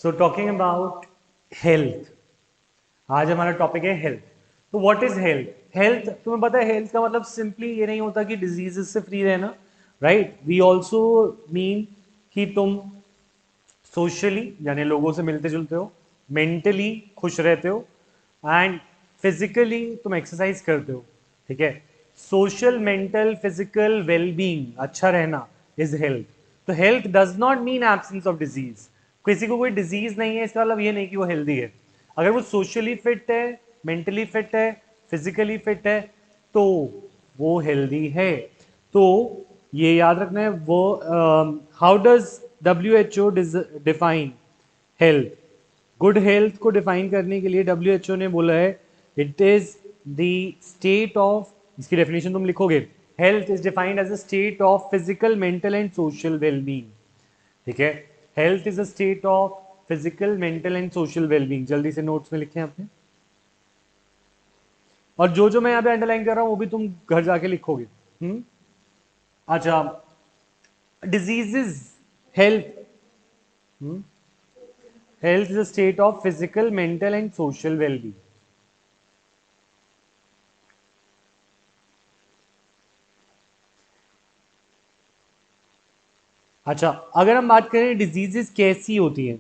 So talking about health, आज हमारा topic है हेल्थ। तो व्हाट इज हेल्थ? हेल्थ, तुम्हें पता है हेल्थ का मतलब सिंपली ये नहीं होता कि डिजीजेस से फ्री रहना, राइट? वी ऑल्सो मीन कि तुम सोशली यानी लोगों से मिलते जुलते हो, मेंटली खुश रहते हो, एंड फिजिकली तुम एक्सरसाइज करते हो। ठीक है, सोशल मेंटल फिजिकल वेलबींग, अच्छा रहना इज हेल्थ। तो health does not mean absence of disease. किसी को कोई डिजीज नहीं है इसका मतलब ये नहीं कि वो हेल्दी है। अगर वो सोशली फिट है, मेंटली फिट है, फिजिकली फिट है, तो वो हेल्दी है। तो ये याद रखना है। वो how does WHO define health? Good health को डिफाइन करने के लिए WHO ने बोला है it is the state of, इसकी डेफिनेशन तुम लिखोगे, health is defined as a state of physical mental and social wellbeing. ठीक है, health is a state of physical mental and social wellbeing. जल्दी से नोट्स में लिखें आपने, और जो जो मैं यहाँ पे अंडरलाइन कर रहा हूँ वो भी तुम घर जाके लिखोगे। अच्छा, diseases, health, health is a state of physical mental and social wellbeing. अच्छा, अगर हम बात करें डिजीजेस कैसी होती हैं,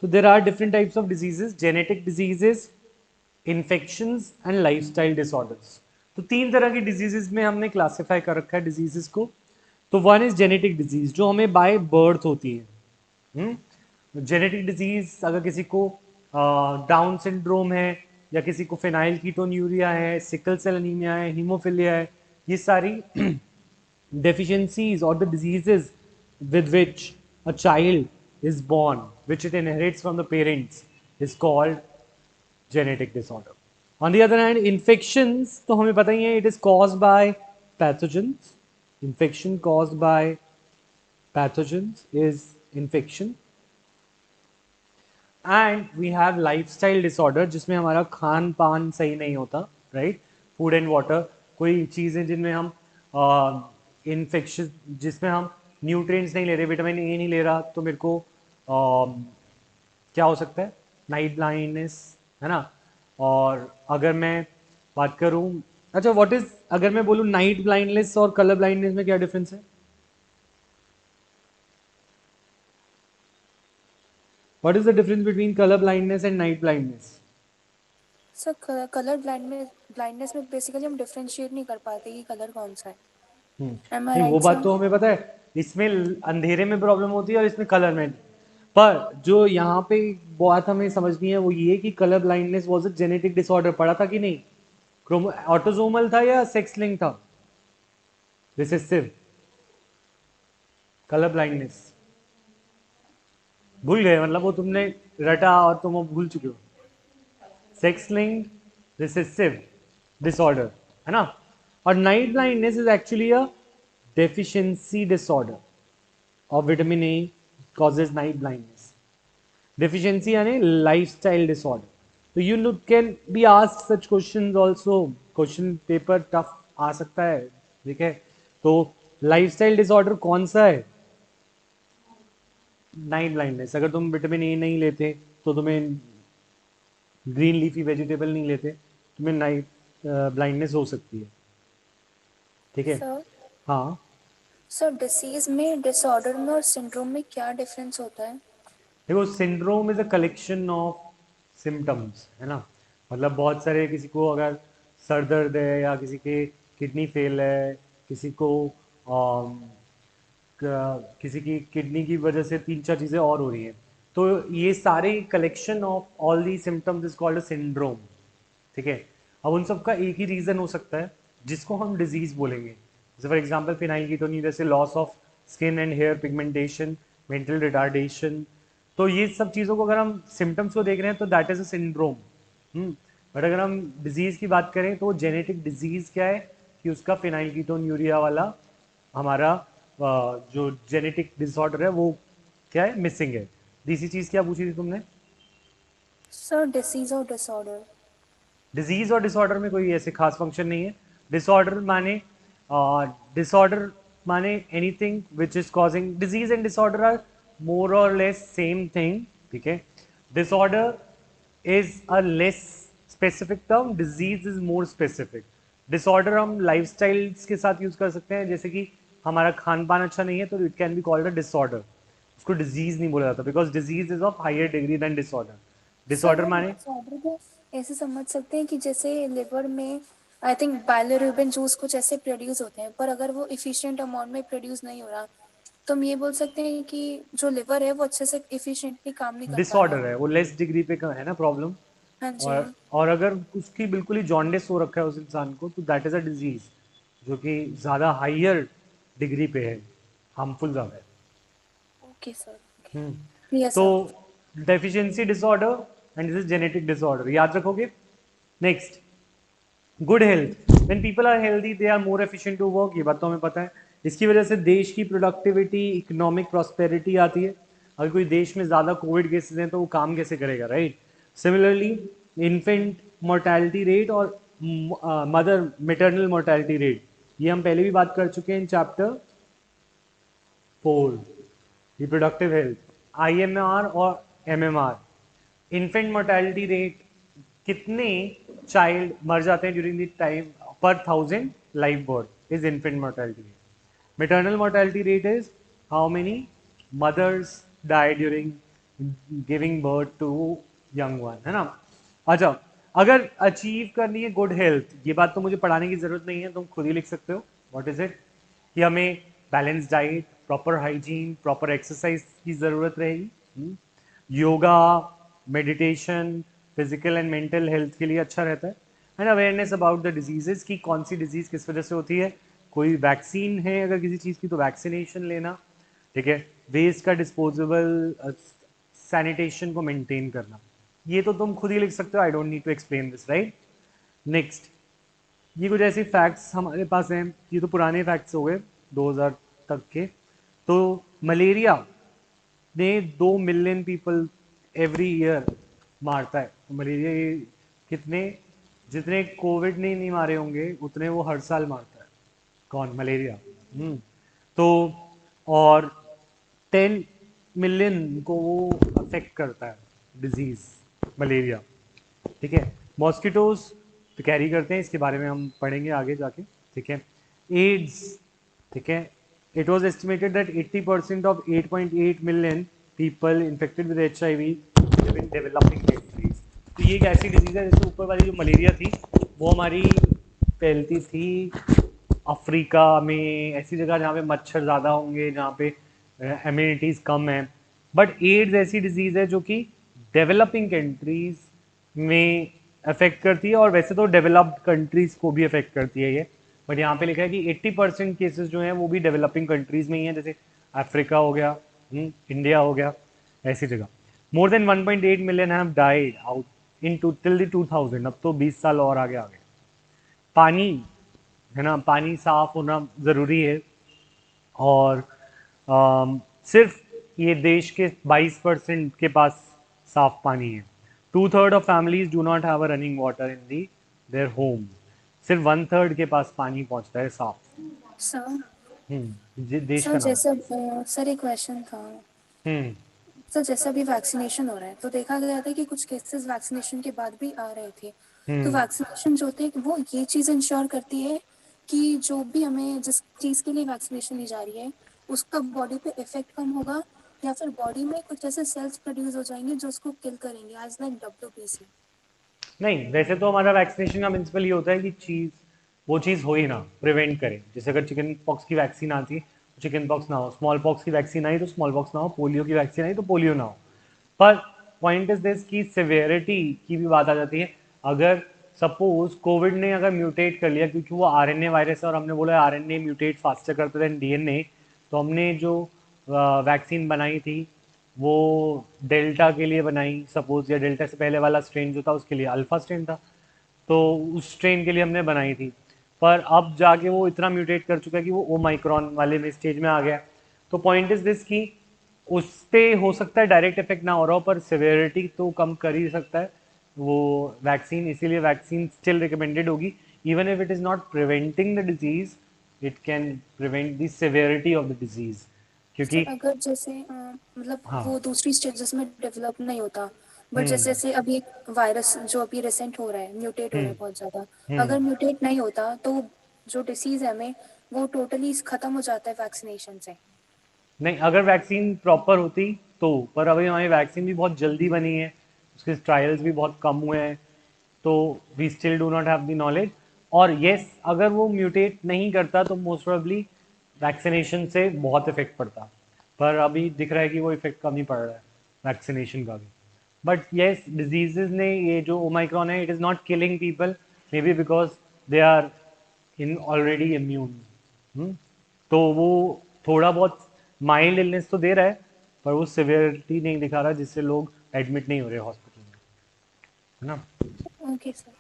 तो there are different types of diseases, genetic diseases, infections and lifestyle disorders. तो तीन तरह की डिजीजेस में हमने क्लासिफाई कर रखा है डिजीजेस को। तो वन इज जेनेटिक डिजीज, जो हमें बाय बर्थ होती है। जेनेटिक डिजीज, अगर किसी को डाउन सिंड्रोम है, या किसी को फिनाइल कीटोन्यूरिया है, सिकल सेल अनीमिया है, हीमोफिलिया है, ये सारी deficiencies or the diseases with which a child is born, which it inherits from the parents, is called genetic disorder. On the other hand, infections, तो हमें पता ही है, it is caused by pathogens. Infection caused by pathogens is infection. And we have lifestyle disorder, जिसमें हमारा खान पान सही नहीं होता, राइट? फूड एंड वाटर, कोई चीज़ें जिनमें हम इन्फेक्शन, जिसमें हम न्यूट्रिएंट्स नहीं ले रहे, विटामिन ए नहीं ले रहा, तो मेरे को क्या हो सकता है? नाइट ब्लाइंडनेस, है ना? और अगर मैं बात करूं, अच्छा व्हाट इज, अगर मैं बोलूं नाइट ब्लाइंडनेस और कलर ब्लाइंडनेस में क्या डिफरेंस है? What is the difference between colour blindness and night blindness? Sir colour blindness में बेसिकली हम डिफरेंशिएट नहीं कर पाते कि कलर कौन सा है। एम आई नहीं, वो राइट बात सर? तो हमें पता है, इसमें अंधेरे में प्रॉब्लम होती है और इसमें कलर में। पर जो यहाँ पे बात हमें समझनी है वो ये कि colour blindness was a genetic disorder, पढ़ा था कि नहीं? क्रोमो ऑटोसोमल था या सेक्स लिंक था? रिसेसिव कलर ब्लाइंडनेस, भूल गए मतलब, वो तुमने रटा और तुम वो भूल चुके हो। सेक्स लिंक्ड रिसेसिव डिसऑर्डर, है ना? और night blindness is actually a deficiency disorder of vitamin A causes night blindness. Deficiency यानी lifestyle disorder. So you look, can be asked such questions also. Question paper tough आ सकता है, ठीक है? तो lifestyle disorder कौन सा है? Night blindness. अगर तुम विटामिन ए नहीं लेते, तो तुम्हें ग्रीन लीफी वेजिटेबल नहीं लेते, तुम्हें नाइट ब्लाइंडनेस हो सकती है। ठीक है? सर हाँ, सर डिसीज में, डिसऑर्डर में और सिंड्रोम में क्या डिफरेंस होता है? देखो, syndrome is a collection of symptoms, है ना? मतलब बहुत सारे, किसी को अगर सर दर्द है, या किसी के किडनी फेल है, किसी को किसी की किडनी की वजह से तीन चार चीज़ें और हो रही हैं, तो ये सारे collection of all the symptoms is called a syndrome. ठीक है? अब उन सब का एक ही रीज़न हो सकता है जिसको हम डिजीज़ बोलेंगे। जैसे फॉर एग्जांपल फिनाइल कीटोनी, जैसे loss of skin and hair pigmentation, mental retardation. तो ये सब चीज़ों को अगर हम सिम्टम्स को देख रहे हैं तो that is a syndrome. But अगर हम डिजीज़ की बात करें तो जेनेटिक डिजीज़ क्या है कि उसका फिनाइल कीटोन्यूरिया वाला हमारा जो जेनेटिक डिसऑर्डर है वो क्या है, मिसिंग है। तीसरी चीज़ क्या पूछी थी तुमने? सर डिसीज और डिसऑर्डर। डिजीज और डिसऑर्डर में कोई ऐसे खास फंक्शन नहीं है। डिसऑर्डर माने, डिसऑर्डर माने anything which is causing disease, and disorder are more और लेस सेम थिंग। ठीक है. Disorder is a less specific term, disease is more specific. Disorder हम लाइफस्टाइल्स के साथ यूज कर सकते हैं, जैसे कि हमारा खान पान अच्छा नहीं है तो it can be called a disorder. उसको डिजीज नहीं बोला जाता, because disease is of higher degree than disorder. Sir disorder हम माने डिसऑर्डर को ऐसे समझ सकते हैं कि जैसे लिवर में आई थिंक बाइलिरुबिन जूस कुछ ऐसे प्रोड्यूस होते हैं, पर अगर वो इफिशिएंट अमाउंट में प्रोड्यूस नहीं हो रहा तो हम ये बोल सकते हैं कि जो लिवर है वो अच्छे से इफिशिएंटली काम नहीं कर पा रहा है. डिसऑर्डर है, वो लेस डिग्री पे का है ना प्रॉब्लम. हाँ जी. और अगर उसकी बिल्कुल ही जॉन्डिस हो रखा है उस इंसान को, तो दैट इज अ डिजीज जो कि ज़्यादा हायर डिग्री पे है, हार्मफुल ज़्यादा है. Okay sir. हम्म. यस तो sir. Deficiency disorder and this is genetic disorder, याद रखोगे. Next, good health. When people are healthy they are more efficient to work, ये बात तो हमें पता है. इसकी वजह से देश की प्रोडक्टिविटी, इकोनॉमिक प्रॉस्पेरिटी आती है. अगर कोई देश में ज़्यादा कोविड केसेस हैं तो वो काम कैसे करेगा, right. Similarly infant mortality rate और मदर मेटर्नल मोर्टैलिटी रेट, ये हम पहले भी बात कर चुके हैं in chapter 4, reproductive health. IMR और MMR, इन्फेंट मोर्टैलिटी रेट, कितने चाइल्ड मर जाते हैं during the time per 1000 live birth is infant mortality rate. Maternal mortality rate is how many mothers die during giving birth to young one, है ना. अच्छा, अगर achieve करनी है गुड हेल्थ, ये बात तो मुझे पढ़ाने की जरूरत नहीं है, तुम खुद ही लिख सकते हो. What is it? कि हमें balance diet, proper hygiene, proper exercise की ज़रूरत रहेगी. Yoga, meditation, physical and mental health के लिए अच्छा रहता है. And awareness about the diseases, की कौन सी डिजीज़ किस वजह से होती है. कोई वैक्सीन है अगर किसी चीज़ की तो वैक्सीनेशन लेना, ठीक है. वेस्ट का डिस्पोजेबल, सैनिटेशन को मेंटेन करना, ये तो तुम खुद ही लिख सकते हो. I don't need to explain this, right. Next, ये कुछ ऐसे फैक्ट्स हमारे पास हैं, ये तो पुराने फैक्ट्स हो गए 2000 तक के. तो मलेरिया ने 2 मिलियन पीपल एवरी ईयर मारता है. तो मलेरिया ये कितने, जितने कोविड ने नहीं मारे होंगे उतने वो हर साल मारता है. कौन? मलेरिया. तो और 10 मिलियन को वो अफेक्ट करता है डिजीज, मलेरिया, ठीक है. मॉस्किटोज तो कैरी करते हैं, इसके बारे में हम पढ़ेंगे आगे जाके, ठीक है. एड्स, ठीक है. It was estimated that 80% of 8.8 million people infected with HIV live in developing countries. तो ये एक ऐसी डिजीज है, जैसे ऊपर वाली जो मलेरिया थी वो हमारी फैलती थी अफ्रीका में, ऐसी जगह जहाँ पे मच्छर ज़्यादा होंगे, जहाँ पे इम्यूनिटीज़ कम है. बट एड्स ऐसी डिजीज़ है जो कि डेवलपिंग कंट्रीज में अफेक्ट करती है, और वैसे तो डेवलप्ड कंट्रीज को भी अफेक्ट करती है ये. बट यहाँ पे लिखा है कि 80% केसेस जो हैं वो भी डेवलपिंग कंट्रीज में ही हैं, जैसे अफ्रीका हो गया, इंडिया हो गया, ऐसी जगह. More than 1.8 million have died out in till the 2000. अब तो 20 साल और आगे आ गए. पानी, है ना, पानी साफ होना ज़रूरी है. और सिर्फ ये देश के 22% के पास साफ पानी है. 2/3 of families do not have a running water in the their home. सिर्फ 1/3 के पास पानी पहुंचता है साफ. सर. देश सर का नाम. जैसे सर एक क्वेश्चन था. हम्म. सर जैसे अभी वैक्सीनेशन हो रहा है तो देखा गया था कि कुछ केसेस वैक्सीनेशन के बाद भी आ रहे थे. तो हम्म. वैक्सीनेशन जो होते हैं वो ये चीज़ इंश्योर करती है कि जो भी हमें जिस चीज़ के लिए वैक्सीनेशन दी जा रही है उसका बॉडी पे इफेक्ट कम होगा, या फिर बॉडी में कुछ ऐसे सेल्स प्रोड्यूस हो जाएंगे जो उसको किल करेंगे एज लाइक WBC. नहीं, वैसे तो हमारा वैक्सीनेशन का प्रिंसिपल ये होता है कि वो चीज़ हो ही ना, प्रिवेंट करें. जैसे अगर चिकन पॉक्स की वैक्सीन आती है तो चिकन पॉक्स ना हो, स्मॉल पॉक्स की वैक्सीन आई तो स्मॉल पॉक्स ना हो, पोलियो की वैक्सीन आई तो पोलियो ना हो. पर पॉइंट इज दिस की सिवियरिटी की भी बात आ जाती है. अगर सपोज कोविड ने अगर म्यूटेट कर लिया, क्योंकि वो RNA वायरस है और हमने बोला RNA म्यूटेट फास्टर करते थे DNA, तो हमने जो वैक्सीन बनाई थी वो डेल्टा के लिए बनाई सपोज, या डेल्टा से पहले वाला स्ट्रेन जो था उसके लिए अल्फा स्ट्रेन था, तो उस स्ट्रेन के लिए हमने बनाई थी. पर अब जाके वो इतना म्यूटेट कर चुका है कि वो ओमाइक्रॉन वाले में स्टेज में आ गया. तो पॉइंट इज दिस की उस पे हो सकता है डायरेक्ट इफेक्ट ना हो रहा हो, पर सिवियरिटी तो कम कर ही सकता है वो वैक्सीन. इसीलिए वैक्सीन स्टिल रिकमेंडेड होगी. Even if it is not preventing the disease, it can prevent the severity of the disease. क्योंकि सर अगर जैसे मतलब हाँ वो दूसरी स्टेज जिसमें डेवलप नहीं होता, बट हम्म जैसे जैसे अभी एक वायरस जो अभी रिसेंट हो रहा है, म्यूटेट हो रहा हम्म है बहुत ज्यादा, हम्म अगर म्यूटेट नहीं होता तो जो डिसीज है हमें वो टोटली खत्म हो जाता है वैक्सीनेशन से। नहीं, अगर वैक्सीन प्रॉपर होती तो, पर अभी हमारी वैक्सीन भी बहुत जल्दी बनी है, उसके ट्रायल्स भी बहुत कम हुए हैं, तो we still do not have the knowledge. और यस, अगर वो म्यूटेट नहीं करता तो मोस्ट प्रोबेबली वैक्सीनेशन से बहुत इफेक्ट पड़ता, पर अभी दिख रहा है कि वो इफेक्ट कम ही पड़ रहा है वैक्सीनेशन का भी। बट येस, डिजीजेज ने, ये जो ओमाइक्रॉन है, it is not killing people, may be because they are in already immune. तो वो थोड़ा बहुत माइल्ड इलनेस तो दे रहा है, पर वो सिवियरिटी नहीं दिखा रहा जिससे लोग एडमिट नहीं हो रहे हॉस्पिटल में, है ना। Okay sir.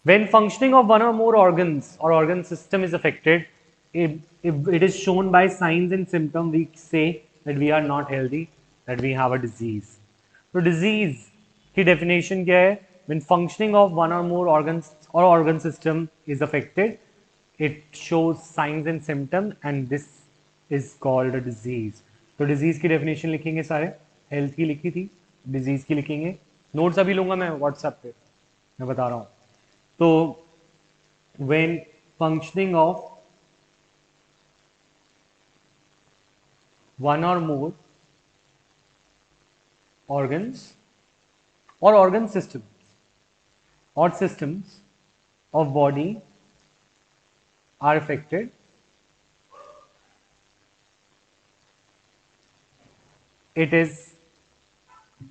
When functioning of one or more organs or organ system is affected, if it is shown by signs and symptoms, we say that we are not healthy, that we have a disease. So disease की definition क्या है? When functioning of one or more organs or organ system is affected, it shows signs and symptoms, and this is called a disease. तो disease की definition लिखेंगे सारे, health की लिखी थी, disease की लिखेंगे, notes अभी लूँगा मैं WhatsApp पे, मैं बता रहा हूँ। तो when functioning of one or more organs or organ systems or systems of body are affected, it is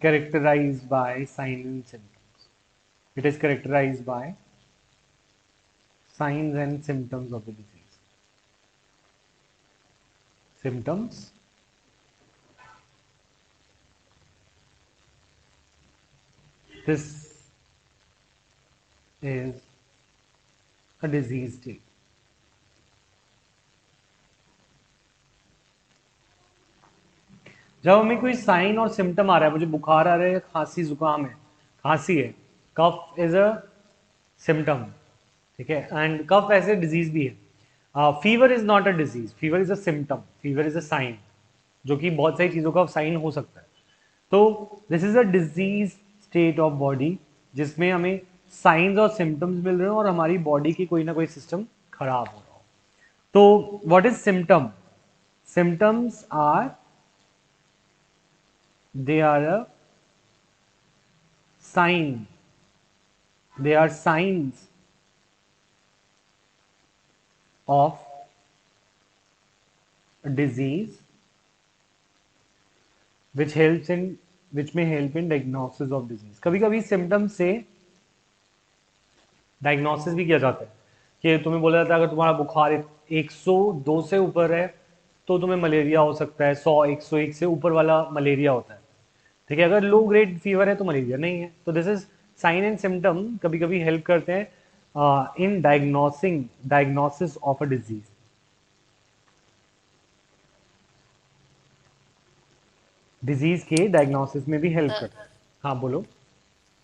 characterized by signs and symptoms. It is characterized by signs and symptoms of the disease. Symptoms, this is a disease state. जब हमें कोई sign और symptom आ रहा है, मुझे बुखार आ रहा है, खांसी जुकाम है, खांसी है, कफ इज अ सिम्टम, ठीक है, एंड कफ ऐसे डिजीज भी है। Fever is not a disease, fever is a symptom, fever is a sign, जो कि बहुत सारी चीज़ों का साइन हो सकता है। तो this is a disease state of body, जिसमें हमें साइंस और सिम्टम्स मिल रहे हो और हमारी बॉडी की कोई ना कोई सिस्टम खराब हो रहा हो। तो what is symptom? Symptoms are, they are a sign, they are signs of a disease which helps in, which may help in diagnosis of disease। कभी कभी सिम्टम्स से डायग्नोसिस भी किया जाता है, कि तुम्हें बोला जाता है अगर तुम्हारा बुखार 102 से ऊपर है तो तुम्हें मलेरिया हो सकता है, 100 101 से ऊपर वाला मलेरिया होता है, ठीक है। अगर लो ग्रेड फीवर है तो मलेरिया नहीं है। तो this is sign and symptom, कभी कभी हेल्प करते हैं in diagnosing, diagnosis of a disease, disease के डायग्नोसिस में भी हेल्प सर करते हैं। हाँ बोलो।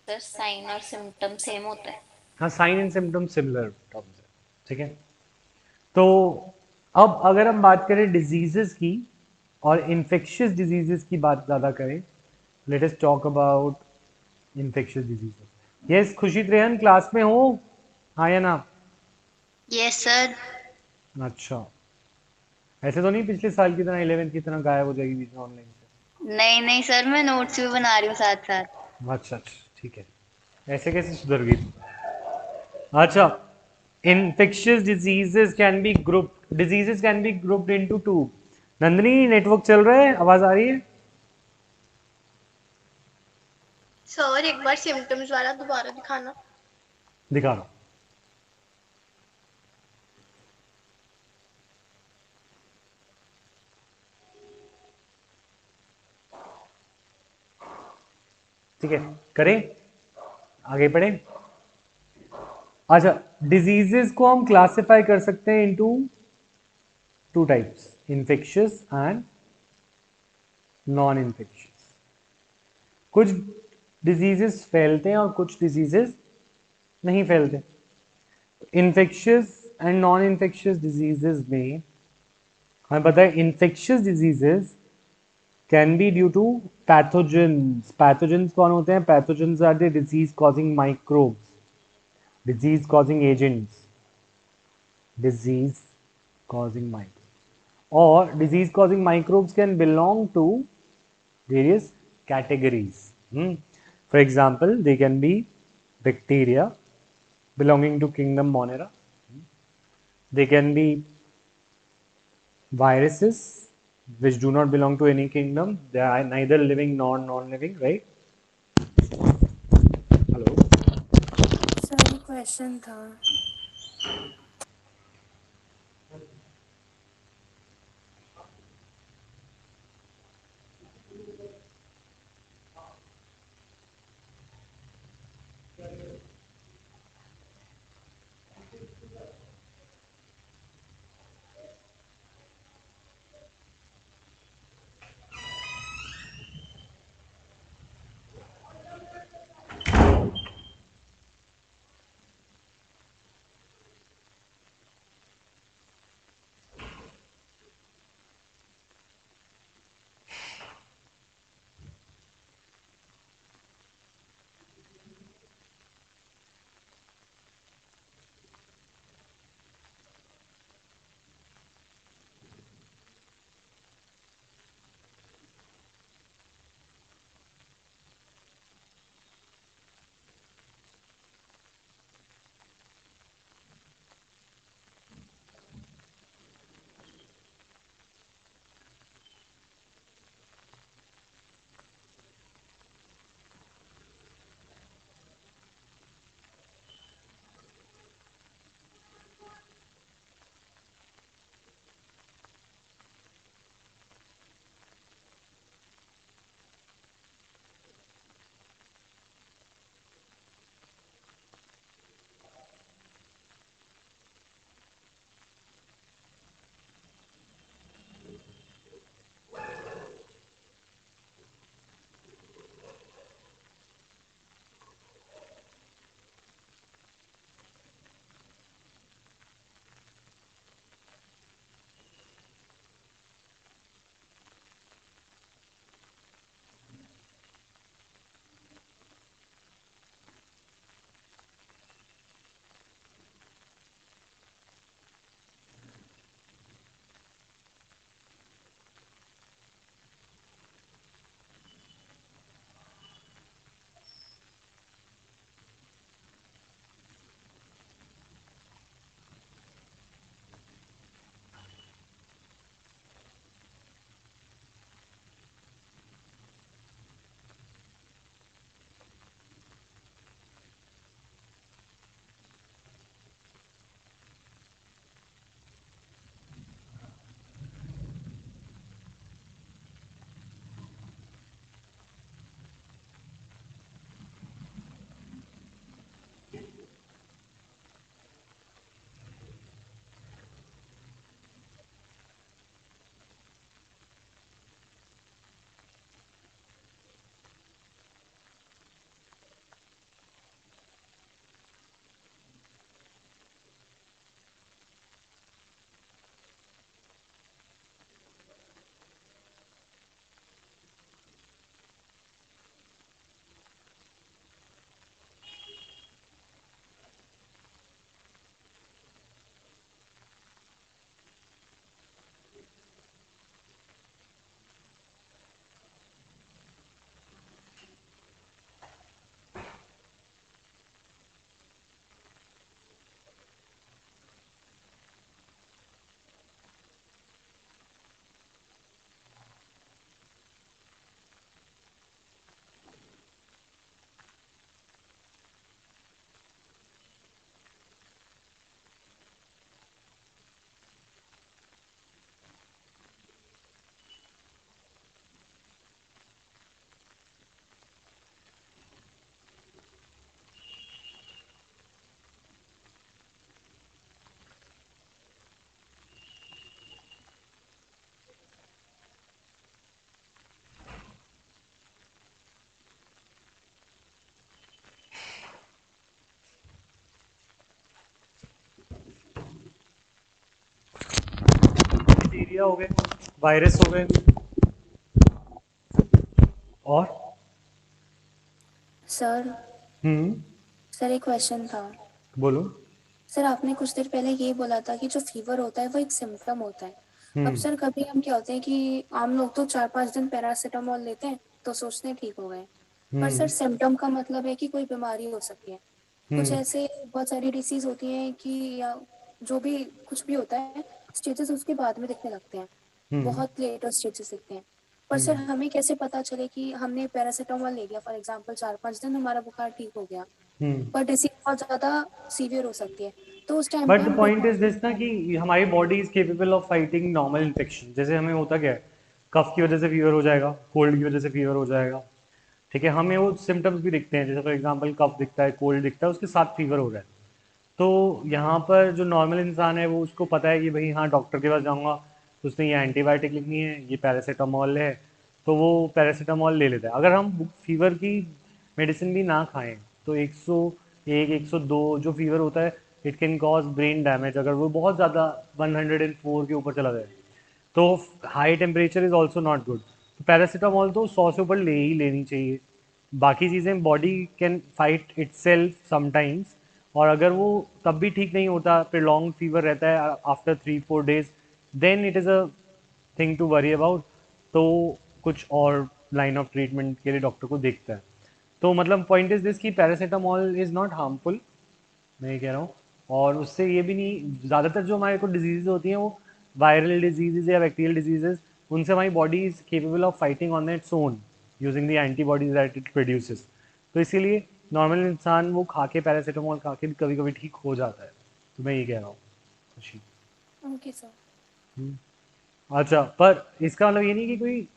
सर साइन और सिम्टम सेम होता है। हाँ, sign and symptom similar terms है, ठीक है। तो अब अगर हम बात करें डिजीजेस की और इन्फेक्शियस डिजीजेस की बात ज़्यादा करें, let us talk about infectious diseases. Yes खुशी त्रेहन क्लास में हो? हाँ या ना? Yes sir. अच्छा, ऐसे तो नहीं पिछले साल की तरह 11th की तरह गायब हो जाएगी बीच में ऑनलाइन से? नहीं नहीं सर, मैं नोट्स भी बना रही हूँ साथ साथ। अच्छा अच्छा, ठीक है। ऐसे कैसे सुधर गई तू? अच्छा, infectious diseases can be grouped, diseases can be grouped into two। Nandini network चल रहा है, आवाज आ रही है? सर एक बार सिम्टम्स वाला दोबारा दिखाना। दिखा रहा हूं। ठीक है, करें आगे बढ़े। अच्छा, डिजीजेस को हम क्लासिफाई कर सकते हैं into two types, infectious and non infectious. कुछ डिजीजेस फैलते हैं और कुछ डिजीजेस नहीं फैलते। Infectious and non infectious diseases में हमें पता है infectious diseases can be due to pathogens. Pathogens कौन होते हैं? Pathogens are the disease causing microbes, disease causing agents, disease causing microbes, or disease causing microbes can belong to various categories. For example, they can be bacteria belonging to kingdom Monera. They can be viruses which do not belong to any kingdom. They are neither living nor non-living, right? Hello. Sir ये question था. Bacteria हो गए, virus हो गए, और sir हम्म, sir एक question था। बोलो। सर आपने कुछ देर पहले ये बोला था कि जो फीवर होता है वो एक सिम्टम होता है। अब हम्म सर कभी हम क्या होते हैं कि आम लोग तो 4-5 दिन पैरासीटामोल लेते हैं तो सोचते हैं ठीक हो गए। पर सर हम्म सिम्टम का मतलब है कि कोई बीमारी हो सकती है। कुछ हम्म ऐसे बहुत सारी डिसीज होती हैं कि या जो भी कुछ भी होता है स्टेजेस उसके बाद में दिखने लगते हैं। हम्म बहुत लेटर स्टेजेस दिखते हैं। पर सर हम्म हमें कैसे पता चले कि हमने पैरासीटामोल ले लिया फॉर एग्जांपल 4-5 दिन हमारा बुखार ठीक हो गया, हम्म। पर डिसीज बहुत ज्यादा सीवियर हो सकती है तो उस टाइम पे बट द हम पॉइंट इज प्रिकॉशन दिस ना कि हमारी body is capable of fighting normal infection. जैसे हमें होता क्या है, कफ की वजह से फीवर हो जाएगा, कोल्ड की वजह से फीवर हो जाएगा, ठीक है, हमें वो सिम्टम्स भी दिखते हैं, जैसे फॉर एग्जांपल कफ दिखता है, कोल्ड दिखता है, उसके साथ फीवर हो रहा है। तो यहाँ पर जो नॉर्मल इंसान है वो उसको पता है कि भाई हाँ डॉक्टर के पास जाऊँगा तो उसने ये एंटीबायोटिक लिखनी है, ये पैरासीटामोल है, तो वो पैरासीटामोल ले लेता है। अगर हम फीवर की मेडिसिन भी ना खाएं तो 101 102 जो फीवर होता है, it can cause brain damage अगर वो बहुत ज़्यादा 104 के ऊपर चला जाए। तो high temperature is also not good. तो पैरासीटामोल तो 100 से ऊपर ले ही लेनी चाहिए। बाकी चीज़ें body can fight itself sometimes, और अगर वो तब भी ठीक नहीं होता, प्रोलॉन्ग फीवर रहता है after 3-4 days, then it is a thing to worry about. तो कुछ और लाइन ऑफ ट्रीटमेंट के लिए डॉक्टर को देखता है। तो मतलब पॉइंट इज दिस कि पैरासीटामोल इज़ नॉट हार्मफुल, मैं ये कह रहा हूँ। और उससे ये भी नहीं, ज़्यादातर जो हमारे को डिजीज़ होती हैं वो वायरल डिजीज़ या बैक्टीरियल डिजीजेज, उनसे हमारी body is capable of fighting on its own using the antibodies that it produces. तो इसीलिए नॉर्मल इंसान वो खा के, पैरासीटामोल खा के भी कभी कभी ठीक हो जाता है। तो मैं ये कह रहा हूँ खुशी। Okay sir. अच्छा, पर इसका मतलब ये नहीं कि कोई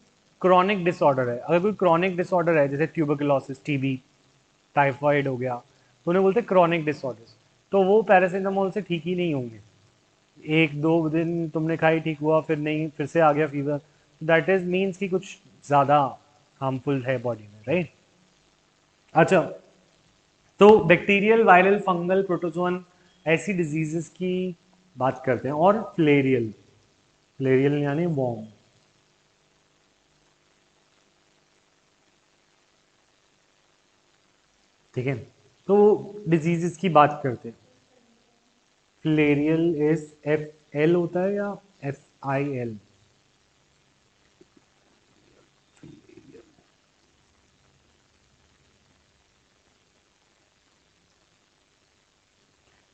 क्रॉनिक डिसऑर्डर है। अगर कोई क्रॉनिक डिसऑर्डर है जैसे ट्यूबरकुलोसिस, टीबी, टाइफाइड हो गया, तो उन्हें बोलते हैं क्रॉनिक डिसऑर्डर्स, तो वो पैरासीटामोल से ठीक ही नहीं होंगे। 1-2 दिन तुमने खाई, ठीक हुआ, फिर नहीं, फिर से आ गया फीवर, दैट इज मीन्स कि कुछ ज़्यादा हार्मफुल है बॉडी में, राइट। अच्छा, तो बैक्टीरियल, वायरल, फंगल, प्रोटोजोन ऐसी डिजीजेस की बात करते हैं। और फिलेरियल, फिलेरियल यानी वॉर्म, ठीक है। तो डिजीजेस की बात करते हैं। फिलेरियल इज FL होता है या FIL?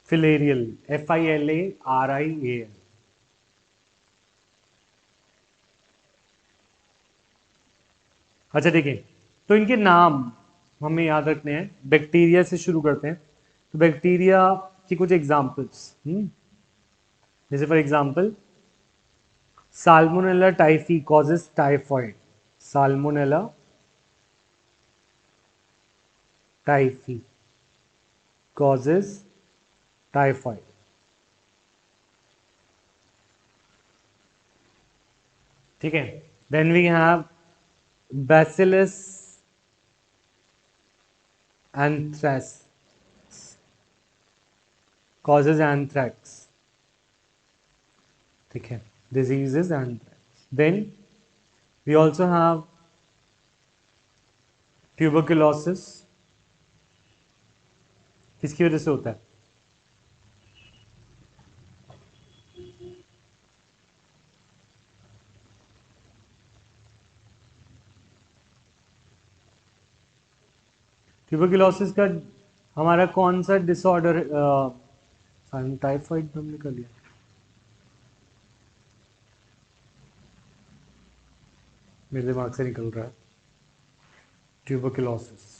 Filarial, FILARIAL। अच्छा देखिए, तो इनके नाम हमें याद रखने हैं। बैक्टीरिया से शुरू करते हैं। तो बैक्टीरिया की कुछ एग्जांपल्स, जैसे for example salmonella typhi causes typhoid. Salmonella typhi causes typhoid, ठीक है। Then we have bacillus anthracis causes anthrax, ठीक है, diseases anthrax. Then we also have tuberculosis, किसकी वजह से होता है? ट्यूबरकुलोसिस का हमारा कौन सा डिसऑर्डर, टाइफाइड हमने कर लिया, मेरे दिमाग से निकल रहा है ट्यूबरकुलोसिस।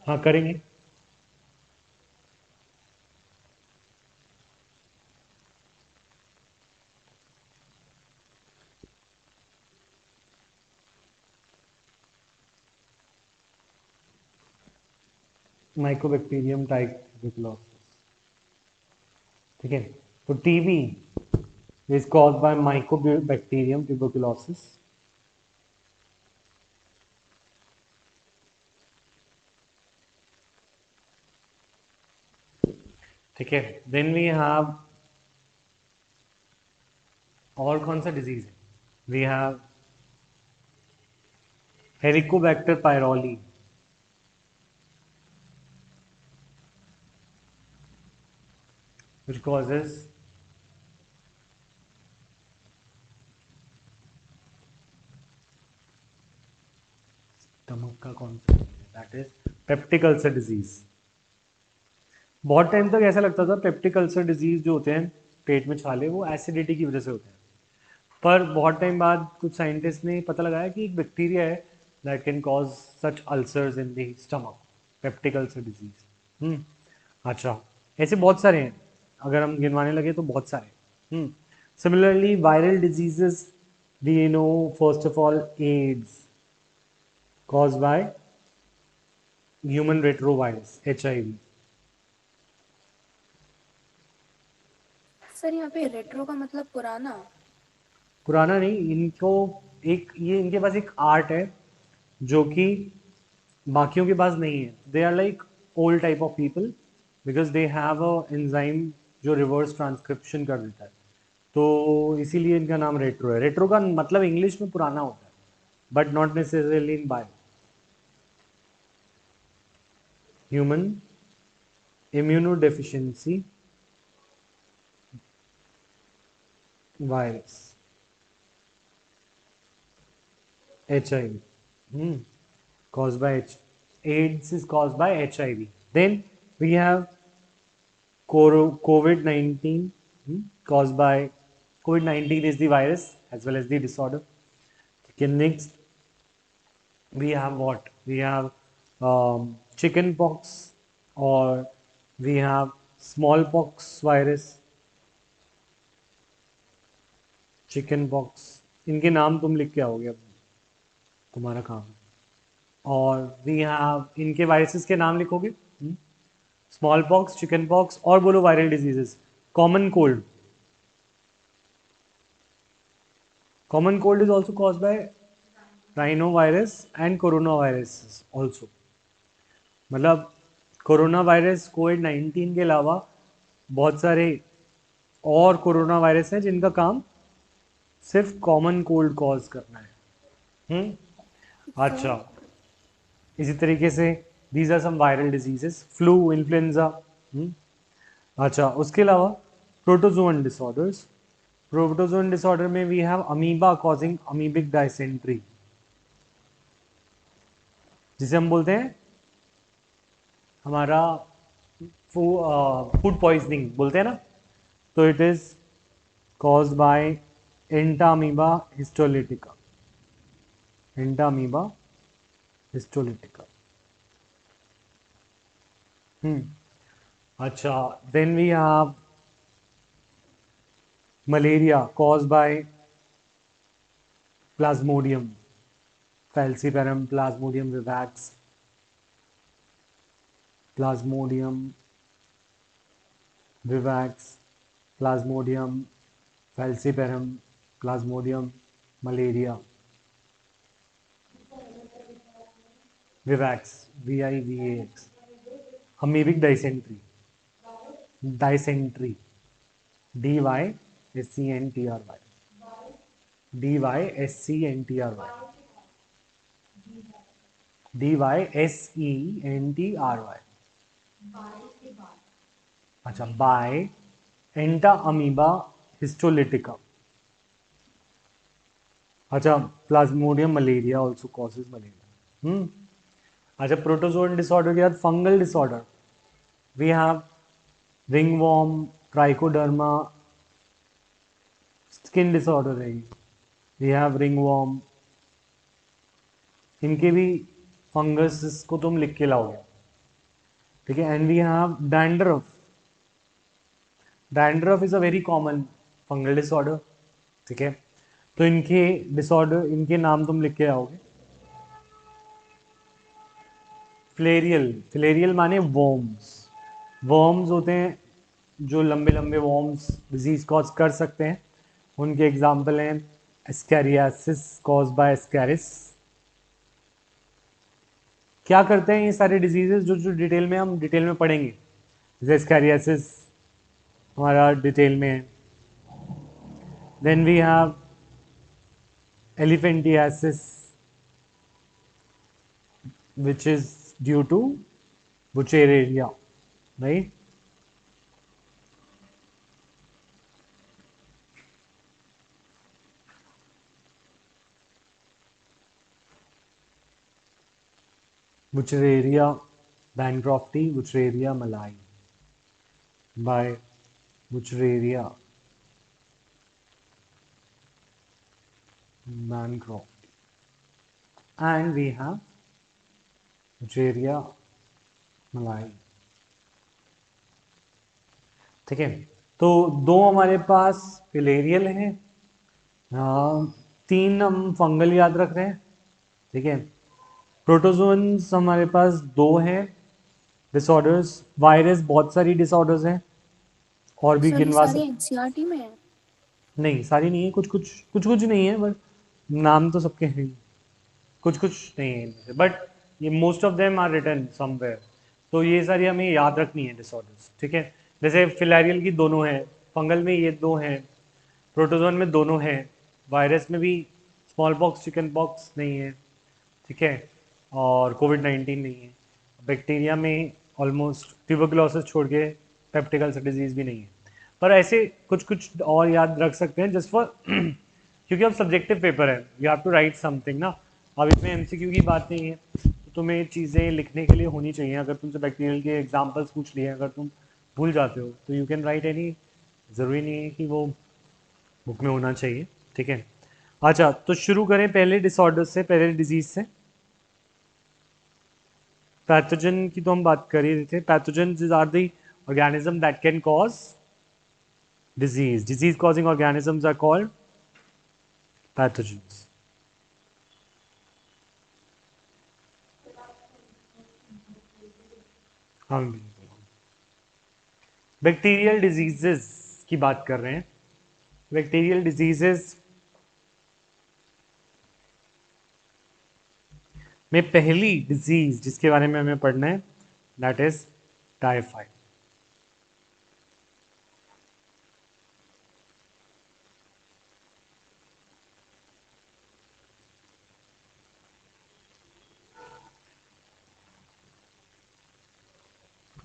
हाँ करेंगे। माइकोबैक्टीरियम टाइप ट्यूबरकुलोसिस, ठीक है। तो TB is caused by Mycobacterium tuberculosis, ठीक है। देन वी हैव और कौन सा डिजीज है? We have helicobacter pylori, which causes stomach का कौन सा, that is peptic ulcer disease. बहुत टाइम तक ऐसा लगता था पेप्टिक अल्सर डिजीज जो होते हैं पेट में छाले, वो एसिडिटी की वजह से होते हैं, पर बहुत टाइम बाद कुछ साइंटिस्ट ने पता लगाया कि एक बैक्टीरिया है that can cause such ulcers in the stomach, peptic ulcer disease. अच्छा, ऐसे बहुत सारे हैं, अगर हम गिनवाने लगे तो बहुत सारे। Similarly viral diseases, we know first of all AIDS caused by human retrovirus HIV। Sir यहाँ पे रेट्रो का मतलब पुराना। पुराना नहीं, इनको एक ये इनके पास एक आर्ट है जो कि बाकियों के पास नहीं है। They are like old type of people because they have a enzyme जो रिवर्स ट्रांसक्रिप्शन कर देता है, तो इसीलिए इनका नाम रेट्रो है। रेट्रो का मतलब इंग्लिश में पुराना होता है, but not necessarily in bio. Human immunodeficiency virus, HIV, caused by AIDS is caused by HIV. Then we have COVID-19, caused by COVID-19 is the virus as well as the disorder. Okay, next we have what? We have chicken pox, or we have smallpox virus, chicken pox. इनके नाम तुम लिख के आओगे, अब तुम्हारा काम है। और वी हैव, इनके वायरसेस के नाम लिखोगे, स्मॉल पॉक्स, चिकन पॉक्स, और बोलो viral diseases. Common cold, common cold is also cause by rhino virus and corona virus also. मतलब कोरोना वायरस कोविड-19 के अलावा बहुत सारे और कोरोना वायरस हैं जिनका काम सिर्फ कॉमन कोल्ड कॉज करना है। अच्छा, इसी तरीके से these are some viral diseases, flu, influenza. अच्छा, उसके अलावा प्रोटोजोअन डिसऑर्डर्स। प्रोटोजोअन डिसऑर्डर में we have amoeba causing amoebic dysentery, जिसे हम बोलते हैं हमारा फूड पॉइजनिंग बोलते हैं ना, तो it is caused by Entamoeba histolytica, Entamoeba histolytica। अच्छा, then we have malaria caused by Plasmodium falciparum, Plasmodium vivax, Plasmodium vivax, Plasmodium falciparum, Plasmodium malaria, vivax, VIVAX, amoebic dysentery, dysentery, DYSCENTRY, DYSCENTRY, DYSENTRY। अच्छा, by entamoeba histolytica. अच्छा, plasmodium malaria also causes malaria. अच्छा, protozoan disorder के बाद fungal disorder, we have ringworm, trichoderma, skin disorder है, we have ringworm, इनके भी fungus को तुम लिख के लाओगे, ठीक है। And we have dandruff, dandruff is a very common fungal disorder, ठीक है। तो इनके डिसऑर्डर, इनके नाम तुम लिख के आओगे। फ्लेरियल, फ्लेरियल माने वॉर्म्स, वॉर्म्स होते हैं जो लंबे लंबे वॉर्म्स डिजीज कॉज कर सकते हैं। उनके एग्जाम्पल हैं एस्कैरियासिस कॉज बाय एस्कैरिस। क्या करते हैं ये सारे डिजीजेस जो जो डिटेल में हम डिटेल में पढ़ेंगे, जैसे एस्कैरियासिस हमारा डिटेल में है, Then we have elephantiasis, which is due to Buchereria, right? Buchereria bancrofti, Buchereria malai, by Buchereria bancrofti. And we have Buchereria malai. ठीक है, तो दो हमारे पास फिलेरियल हैं, 3 हम फंगल याद रख रहे हैं, ठीक है। प्रोटोजोन्स हमारे पास 2 हैं डिसऑर्डर्स, वायरस बहुत सारी डिसऑर्डर्स हैं और भी सर ये गिनवा सारे सकते। एनसीईआरटी में है? नहीं सारी नहीं है, कुछ नहीं है, बट नाम तो सबके हैं, कुछ नहीं है इनमें, बट ये most of them are written somewhere. तो ये सारी हमें याद रखनी है डिसऑर्डर्स, ठीक है। जैसे फिलैरियल की दोनों हैं, फंगल में ये 2 हैं, प्रोटोजोन में दोनों हैं, वायरस में भी स्मॉल पॉक्स चिकन पॉक्स नहीं है, ठीक है, और कोविड-19 नहीं है। बैक्टीरिया में ऑलमोस्ट ट्यूबरकुलोसिस छोड़ के पेप्टिकल डिजीज भी नहीं है। पर ऐसे कुछ और याद रख सकते हैं जस्ट फॉर क्योंकि अब सब्जेक्टिव पेपर है, you have to write something ना। अब इसमें एमसीक्यू की बात नहीं है, तो तुम्हें चीज़ें लिखने के लिए होनी चाहिए। अगर तुमसे बैक्टीरियल के एग्जाम्पल्स पूछ लिए, अगर तुम भूल जाते हो तो यू कैन राइट एनी, ज़रूरी नहीं है कि वो बुक में होना चाहिए, ठीक है। अच्छा, तो शुरू करें पहले डिसऑर्डर से, पहले डिजीज से। पैथोजन की तो हम बात कर ही रहे थे। Pathogen are the organism that can cause disease causing organisms are called pathogens. हम बैक्टीरियल डिजीजेस की बात कर रहे हैं। बैक्टीरियल डिजीजेस में पहली डिजीज जिसके बारे में हमें पढ़ना है दैट इज टाइफाइड।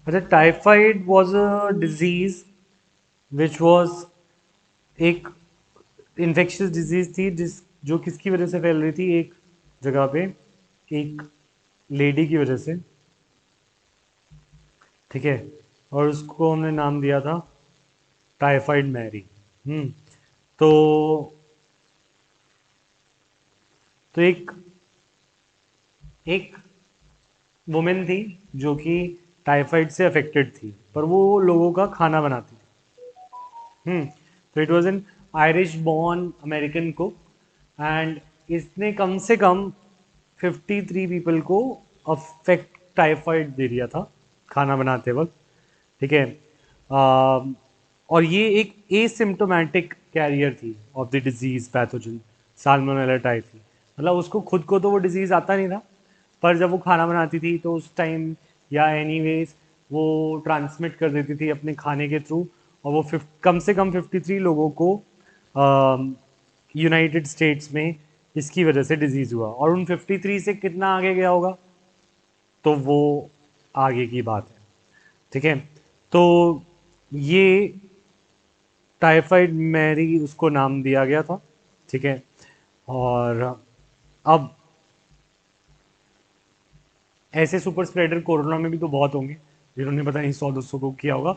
अच्छा, typhoid was a disease which was एक इन्फेक्शियस डिजीज थी जो किसकी वजह से फैल रही थी, एक जगह पे एक लेडी की वजह से, ठीक है, और उसको हमने नाम दिया था टाइफाइड मैरी। तो एक वुमेन थी जो कि टाइफाइड से अफेक्टेड थी, पर वो लोगों का खाना बनाती थी। तो it was an Irish born American cook and इसने कम से कम 53 पीपल को अफेक्ट टाइफाइड दे दिया था खाना बनाते वक्त, ठीक है। और ये एक एसिम्प्टोमेटिक कैरियर थी of the disease pathogen salmonella typhi. मतलब उसको खुद को तो वो डिजीज़ आता नहीं था, पर जब वो खाना बनाती थी तो उस टाइम या एनीवेज वो ट्रांसमिट कर देती थी अपने खाने के थ्रू, और वो कम से कम 53 लोगों को यूनाइटेड स्टेट्स में इसकी वजह से डिजीज़ हुआ। और उन 53 से कितना आगे गया होगा तो वो आगे की बात है, ठीक है। तो ये टाइफाइड मैरी उसको नाम दिया गया था, ठीक है। और अब ऐसे सुपर स्प्रेडर कोरोना में भी तो बहुत होंगे जिन्होंने पता नहीं 100-200 को किया होगा।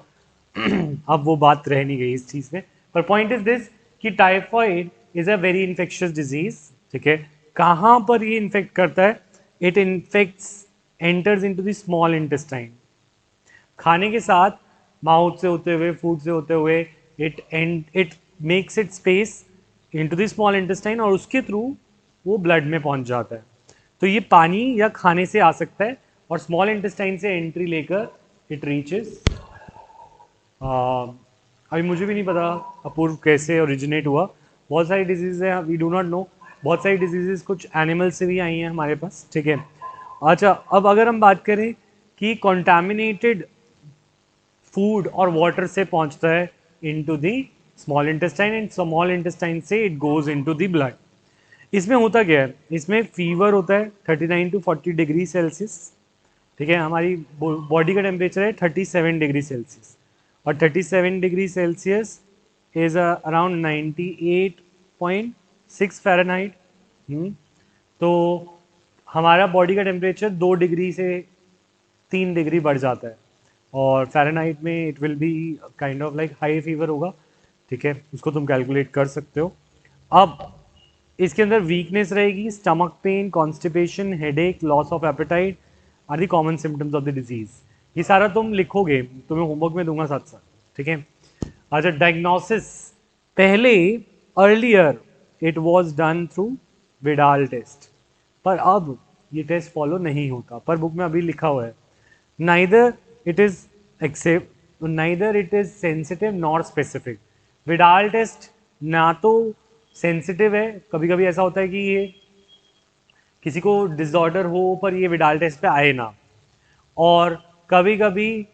अब वो बात रह नहीं गई इस चीज़ में, पर पॉइंट इज दिस कि typhoid is a very infectious disease, ठीक है। कहाँ पर ये इन्फेक्ट करता है? It infects enters into the small intestine, खाने के साथ माउथ से होते हुए, फूड से होते हुए, it makes it space into the small intestine और उसके थ्रू वो ब्लड में पहुंच जाता है। तो ये पानी या खाने से आ सकता है और स्मॉल इंटेस्टाइन से एंट्री लेकर इट रीचेस, अभी मुझे भी नहीं पता अपूर्व कैसे ओरिजिनेट हुआ। बहुत सारी डिजीज़ है, वी डू नॉट नो। बहुत सारी डिजीज़ कुछ एनिमल से भी आई हैं हमारे पास, ठीक है। अच्छा, अब अगर हम बात करें कि कॉन्टैमिनेटेड फूड और वाटर से पहुंचता है into the small intestine and small intestine से it goes into the blood. इसमें होता क्या है, इसमें फीवर होता है 39 to 40 डिग्री सेल्सियस, ठीक है। हमारी बॉडी का टेम्परेचर है 37 डिग्री सेल्सियस, और 37 degree Celsius is around 98.6 Fahrenheit. तो हमारा बॉडी का टेम्परेचर 2 डिग्री से 3 डिग्री बढ़ जाता है, और फ़ारेनहाइट में it will be kind of like high fever होगा, ठीक है। उसको तुम कैलकुलेट कर सकते हो। अब इसके अंदर वीकनेस रहेगी, stomach pain, constipation, headache, loss of appetite are the common symptoms of the disease. ये सारा तुम लिखोगे, तुम्हें होमवर्क में दूंगा साथ साथ, ठीक है। अच्छा, डायग्नोसिस, पहले earlier it was done through Widal test, पर अब ये टेस्ट फॉलो नहीं होता, पर बुक में अभी लिखा हुआ है neither it is except neither it is sensitive nor specific. Widal test ना तो सेंसिटिव है, कभी कभी ऐसा होता है कि ये किसी को डिसऑर्डर हो पर ये विडाल टेस्ट पे आए ना, और कभी कभी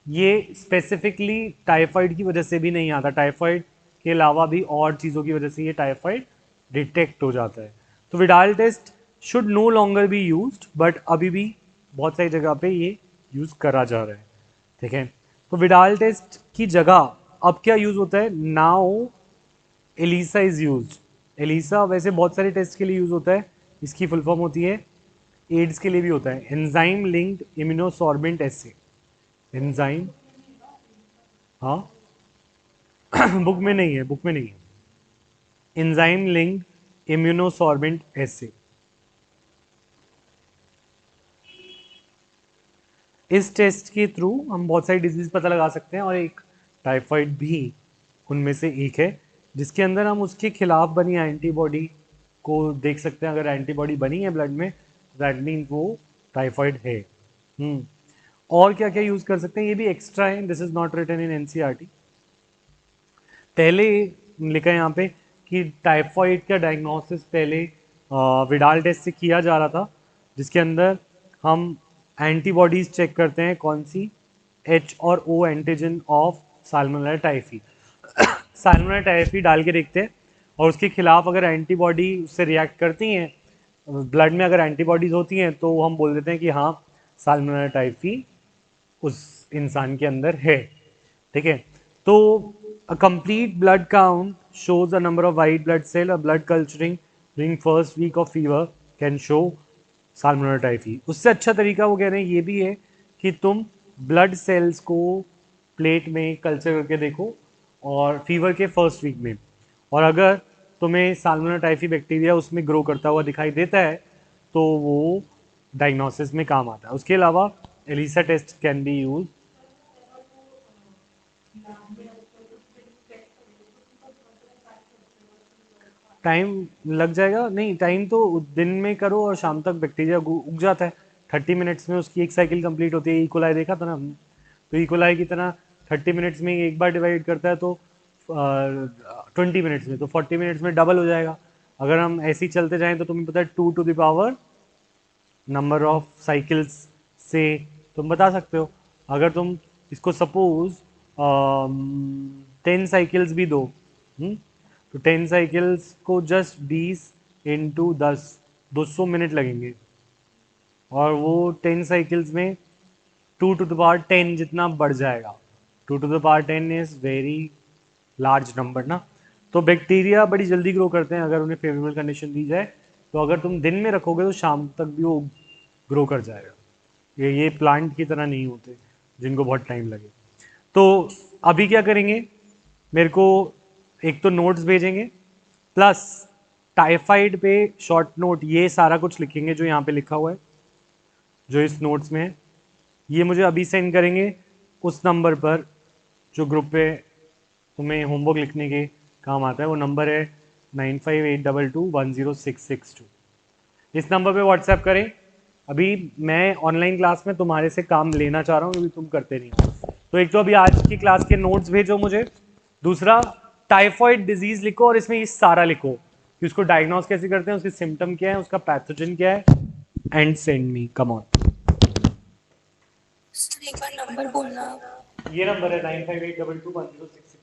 ये स्पेसिफिकली टाइफाइड की वजह से भी नहीं आता, टाइफाइड के अलावा भी और चीज़ों की वजह से ये टाइफाइड डिटेक्ट हो जाता है। तो Widal test should no longer be used, but अभी भी बहुत सारी जगह पे ये यूज़ करा जा रहा है, ठीक है। तो विडाल टेस्ट की जगह अब क्या यूज़ होता है, now ELISA is used. ELISA वैसे बहुत सारे टेस्ट के लिए यूज़ होता है, इसकी फुल फॉर्म होती है, एड्स के लिए भी होता है, एंजाइम लिंक्ड इम्यूनोसॉर्बेंट एसे। एंजाइम, हाँ बुक में नहीं है, बुक में नहीं है। एंजाइम लिंक्ड इम्यूनोसॉर्बेंट एसे। इस टेस्ट के थ्रू हम बहुत सारी डिजीज पता लगा सकते हैं, और एक टाइफाइड भी उनमें से एक है, जिसके अंदर हम उसके खिलाफ बनी एंटीबॉडी को देख सकते हैं। अगर एंटीबॉडी बनी है ब्लड में, दैट मीन्स वो टाइफाइड है। और क्या क्या यूज़ कर सकते हैं, ये भी एक्स्ट्रा है, this is not written in NCERT. पहले लिखा है यहाँ पे कि टाइफाइड का डायग्नोसिस पहले विडाल टेस्ट से किया जा रहा था, जिसके अंदर हम एंटीबॉडीज चेक करते हैं, कौन सी, H और O antigen of salmonella typhi. Salmonella typhi डाल के देखते हैं, और उसके खिलाफ अगर एंटीबॉडी उससे रिएक्ट करती हैं, ब्लड में अगर एंटीबॉडीज होती हैं, तो हम बोल देते हैं कि हाँ साल्मोनेला टाइफी उस इंसान के अंदर है, ठीक है। तो a complete blood count shows a number of white blood cell, a blood culturing during first week of fever can show salmonella typhi. उससे अच्छा तरीका वो कह रहे हैं ये भी है कि तुम ब्लड सेल्स को प्लेट में कल्चर करके देखो, और फीवर के फर्स्ट वीक में, और अगर तुम्हें साल्मोनेला टाइफी बैक्टीरिया उसमें ग्रो करता हुआ दिखाई देता है, तो वो डायग्नोसिस में काम आता है। उसके अलावा ELISA test can be use. Time लग जाएगा, नहीं टाइम तो दिन में करो और शाम तक बैक्टीरिया उग जाता है, 30 मिनट्स में उसकी एक साइकिल कंप्लीट होती है। इकोलाई देखा था ना हमने, तो इकोलाई की तरह 30 मिनट्स में एक बार डिवाइड करता है, तो 20 मिनट्स में, तो 40 मिनट्स में डबल हो जाएगा। अगर हम ऐसे ही चलते जाएं तो तुम्हें पता है 2 to the power number of cycles से तुम बता सकते हो। अगर तुम इसको सपोज 10 साइकिल्स भी दो, तो 10 साइकिल्स को जस्ट 20 इंटू 10, 200 मिनट लगेंगे, और वो 10 साइकिल्स में 2 टू द पावर 10 जितना बढ़ जाएगा। 2 to the power 10 is very large number ना। तो बैक्टीरिया बड़ी जल्दी ग्रो करते हैं अगर उन्हें फेवरेबल कंडीशन दी जाए, तो अगर तुम दिन में रखोगे तो शाम तक भी वो ग्रो कर जाएगा। ये प्लांट की तरह नहीं होते जिनको बहुत टाइम लगे। तो अभी क्या करेंगे, मेरे को एक तो नोट्स भेजेंगे, प्लस टाइफाइड पे शॉर्ट नोट, ये सारा कुछ लिखेंगे जो यहाँ पे लिखा हुआ है, जो इस नोट्स में है, ये मुझे अभी सेंड करेंगे उस नंबर पर जो ग्रुप पे तुम्हें होमवर्क लिखने के काम आता है। वो नंबर है 9582210662। इस नंबर पे व्हाट्सएप करें। अभी मैं ऑनलाइन क्लास में तुम्हारे से काम लेना चाह रहा हूँ, क्योंकि तुम करते नहीं हो। तो एक तो अभी आज की क्लास के नोट्स भेजो मुझे, दूसरा टाइफाइड डिजीज लिखो, और इसमें ये सारा लिखो कि उसको डायग्नोस कैसे करते हैं, उसके सिम्टम क्या है, उसका पैथोजन क्या है, and send me, come on. Sir एक बार नंबर बोलना। ये नंबर है 9582210662।